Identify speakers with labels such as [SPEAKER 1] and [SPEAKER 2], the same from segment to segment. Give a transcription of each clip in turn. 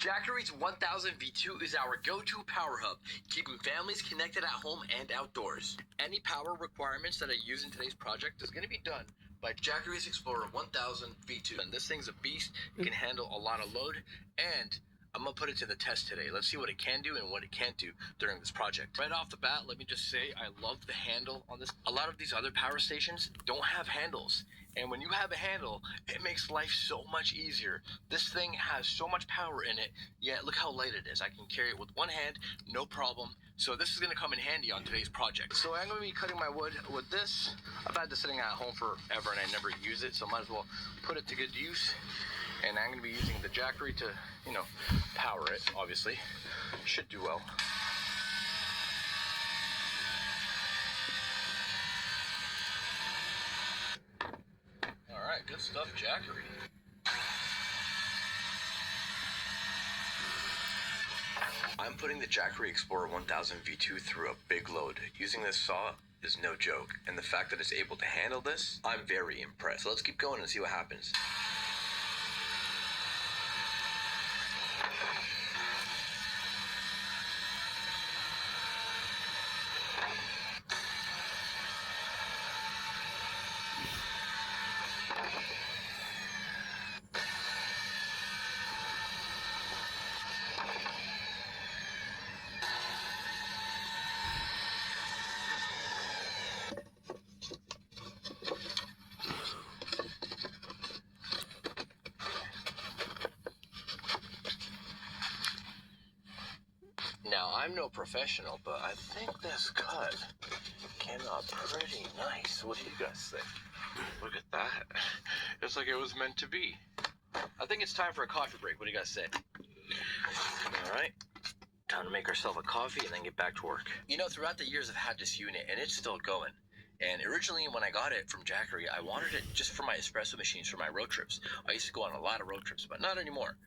[SPEAKER 1] Jackery's 1000 V2 is our go-to power hub, keeping families connected at home and outdoors. Any power requirements that I use in today's project is going to be done by Jackery's Explorer 1000 V2. And this thing's a beast. It can handle a lot of load, and I'm going to put it to the test today. Let's see what it can do and what it can't do during this project. Right off the bat, let me just say I love the handle on this. A lot of these other power stations don't have handles. And when you have a handle, it makes life so much easier. This thing has so much power in it, yet look how light it is. I can carry it with one hand, no problem. So this is going to come in handy on today's project. So I'm going to be cutting my wood with this. I've had this sitting at home forever and I never use it, so might as well put it to good use. And I'm going to be using the Jackery to, power it, obviously. Should do well. All right, good stuff, Jackery. I'm putting the Jackery Explorer 1000 V2 through a big load. Using this saw is no joke, and the fact that it's able to handle this, I'm very impressed. So let's keep going and see what happens. Now, I'm no professional, but I think this cut came out pretty nice. What do you guys think? Look at that. It's like it was meant to be. I think it's time for a coffee break. What do you guys say? All right. Time to make ourselves a coffee and then get back to work. Throughout the years I've had this unit, and it's still going. And originally when I got it from Jackery, I wanted it just for my espresso machines for my road trips. I used to go on a lot of road trips, but not anymore.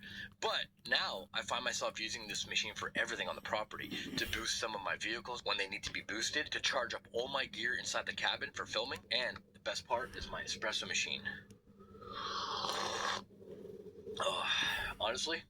[SPEAKER 1] But now I find myself using this machine for everything on the property, to boost some of my vehicles when they need to be boosted, to charge up all my gear inside the cabin for filming, and the best part is my espresso machine. Oh, honestly,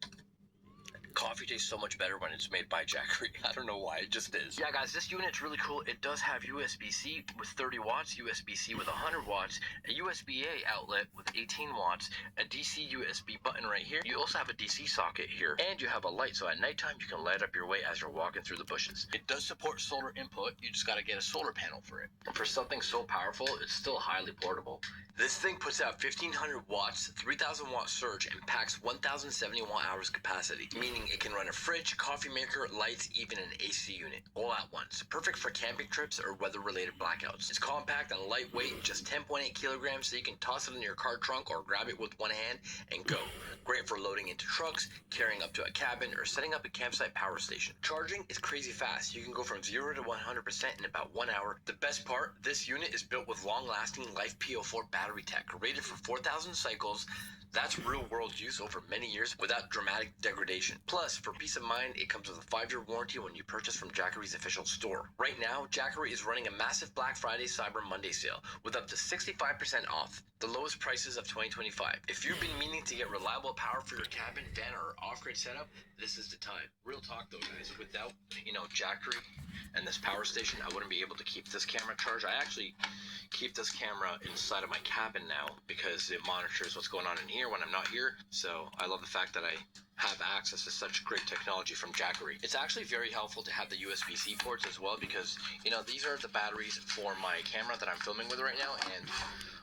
[SPEAKER 1] coffee tastes so much better when it's made by Jackery. I don't know why, it just is. Yeah, guys, this unit's really cool. It does have USB-C with 30 watts, USB-C with 100 watts, a USB-A outlet with 18 watts, a DC USB button right here. You also have a DC socket here, and you have a light, so at nighttime you can light up your way as you're walking through the bushes. It does support solar input. You just got to get a solar panel for it. For something so powerful, it's still highly portable. This thing puts out 1500 watts, 3000 watt surge, and packs 1070 watt hours capacity, meaning it can run a fridge, coffee maker, lights, even an AC unit, all at once. Perfect for camping trips or weather-related blackouts. It's compact and lightweight, just 10.8 kilograms, so you can toss it in your car trunk or grab it with one hand and go. Great for loading into trucks, carrying up to a cabin, or setting up a campsite power station. Charging is crazy fast. You can go from 0 to 100% in about 1 hour. The best part, this unit is built with long-lasting Life PO4 battery tech, rated for 4,000 cycles. That's real-world use over many years without dramatic degradation. Plus, for peace of mind, it comes with a 5-year warranty when you purchase from Jackery's official store. Right now, Jackery is running a massive Black Friday Cyber Monday sale with up to 65% off, the lowest prices of 2025. If you've been meaning to get reliable power for your cabin, van, or off-grid setup, this is the time. Real talk though, guys, without, Jackery and this power station, I wouldn't be able to keep this camera charged. I actually keep this camera inside of my cabin now because it monitors what's going on in here when I'm not here. So I love the fact that I have access to such great technology from Jackery. It's actually very helpful to have the USB-C ports as well because, these are the batteries for my camera that I'm filming with right now, and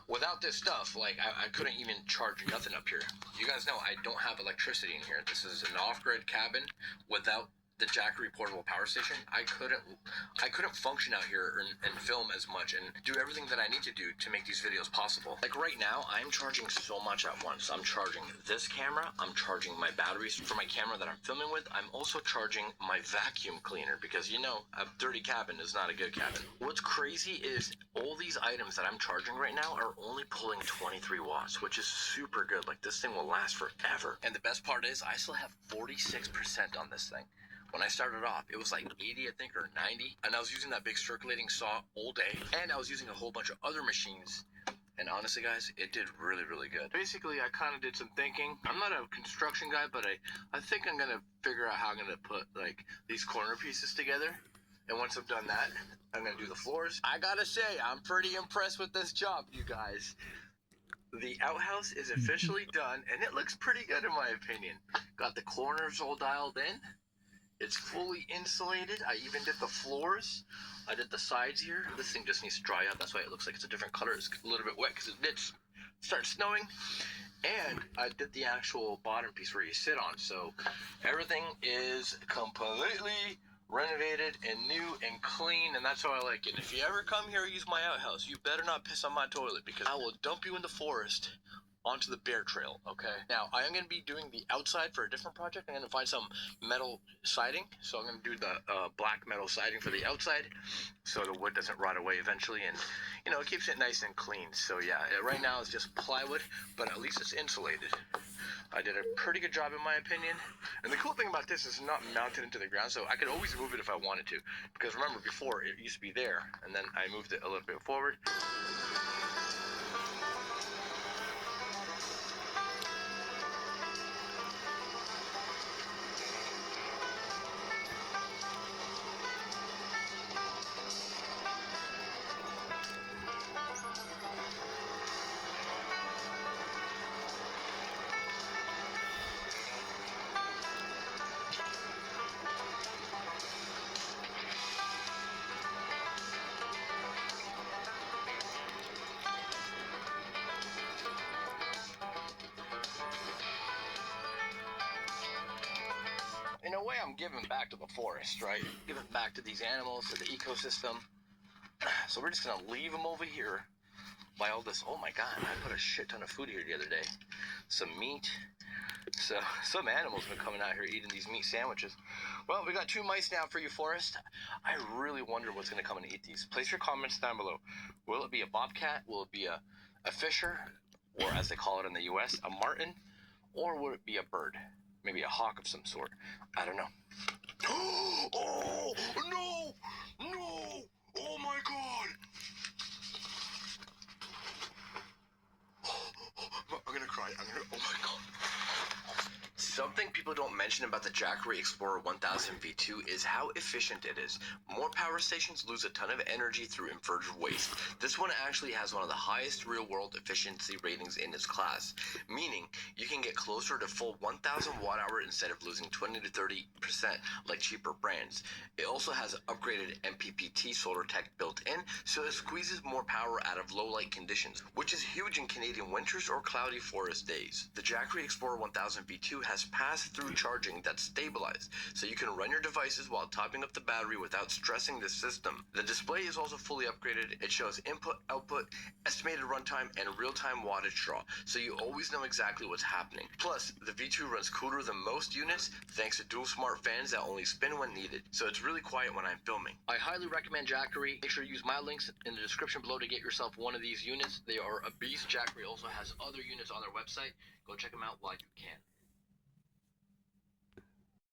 [SPEAKER 1] without this stuff, I couldn't even charge nothing up here. You guys know I don't have electricity in here. This is an off-grid cabin without the Jackery portable power station. I couldn't function out here and film as much and do everything that I need to do to make these videos possible. Like right now, I'm charging so much at once. I'm charging this camera, I'm charging my batteries for my camera that I'm filming with, I'm also charging my vacuum cleaner because a dirty cabin is not a good cabin. What's crazy is all these items that I'm charging right now are only pulling 23 watts, which is super good. Like, this thing will last forever. And the best part is I still have 46% on this thing. When I started off, it was like 80, I think, or 90. And I was using that big circulating saw all day. And I was using a whole bunch of other machines And honestly, guys, it did really, really good. Basically, I kind of did some thinking. I'm not a construction guy, but I think I'm going to figure out how I'm going to put, like, these corner pieces together. And once I've done that, I'm going to do the floors. I got to say, I'm pretty impressed with this job, you guys. The outhouse is officially done, and it looks pretty good in my opinion. Got the corners all dialed in. It's fully insulated. I even did the floors. I did the sides here. This thing just needs to dry out. That's why it looks like it's a different color. It's a little bit wet because it starts snowing. And I did the actual bottom piece where you sit on. So everything is completely renovated and new and clean, and that's how I like it. If you ever come here, use my outhouse, you better not piss on my toilet, because I will dump you in the forest onto the bear trail, okay? Now, I am going to be doing the outside for a different project. I'm going to find some metal siding. So I'm going to do the black metal siding for the outside so the wood doesn't rot away eventually. And, you know, it keeps it nice and clean. So, yeah, right now it's just plywood, but at least it's insulated. I did a pretty good job in my opinion. And the cool thing about this is it's not mounted into the ground, so I could always move it if I wanted to. Because remember, before, it used to be there, and then I moved it a little bit forward. In a way, I'm giving back to the forest, right? Giving back to these animals, to the ecosystem. So we're just gonna leave them over here by all this. Oh my God, I put a shit ton of food here the other day. Some meat. So some animals have been coming out here eating these meat sandwiches. Well, we got 2 mice now for you, Forrest. I really wonder what's gonna come and eat these. Place your comments down below. Will it be a bobcat? Will it be a fisher? Or as they call it in the US, a martin? Or would it be a bird? Maybe a hawk of some sort. I don't know. Oh, no! No! Oh my God! I'm gonna cry. Oh my God. Something people don't mention about the Jackery Explorer 1000 V2 is how efficient it is. More power stations lose a ton of energy through inverter waste. This one actually has one of the highest real-world efficiency ratings in its class, meaning you can get closer to full 1000 watt-hour instead of losing 20 to 30% like cheaper brands. It also has upgraded MPPT solar tech built in, so it squeezes more power out of low-light conditions, which is huge in Canadian winters or cloudy forest days. The Jackery Explorer 1000 V2 has pass-through charging that's stabilized, so you can run your devices while topping up the battery without stressing the system. The display is also fully upgraded. It shows input, output, estimated runtime, and real-time wattage draw, so you always know exactly what's happening. Plus, the V2 runs cooler than most units thanks to dual smart fans that only spin when needed, so it's really quiet when I'm filming. I highly recommend Jackery. Make sure you use my links in the description below to get yourself one of these units. They are a beast. Jackery also has other units on their website. Go check them out while you can.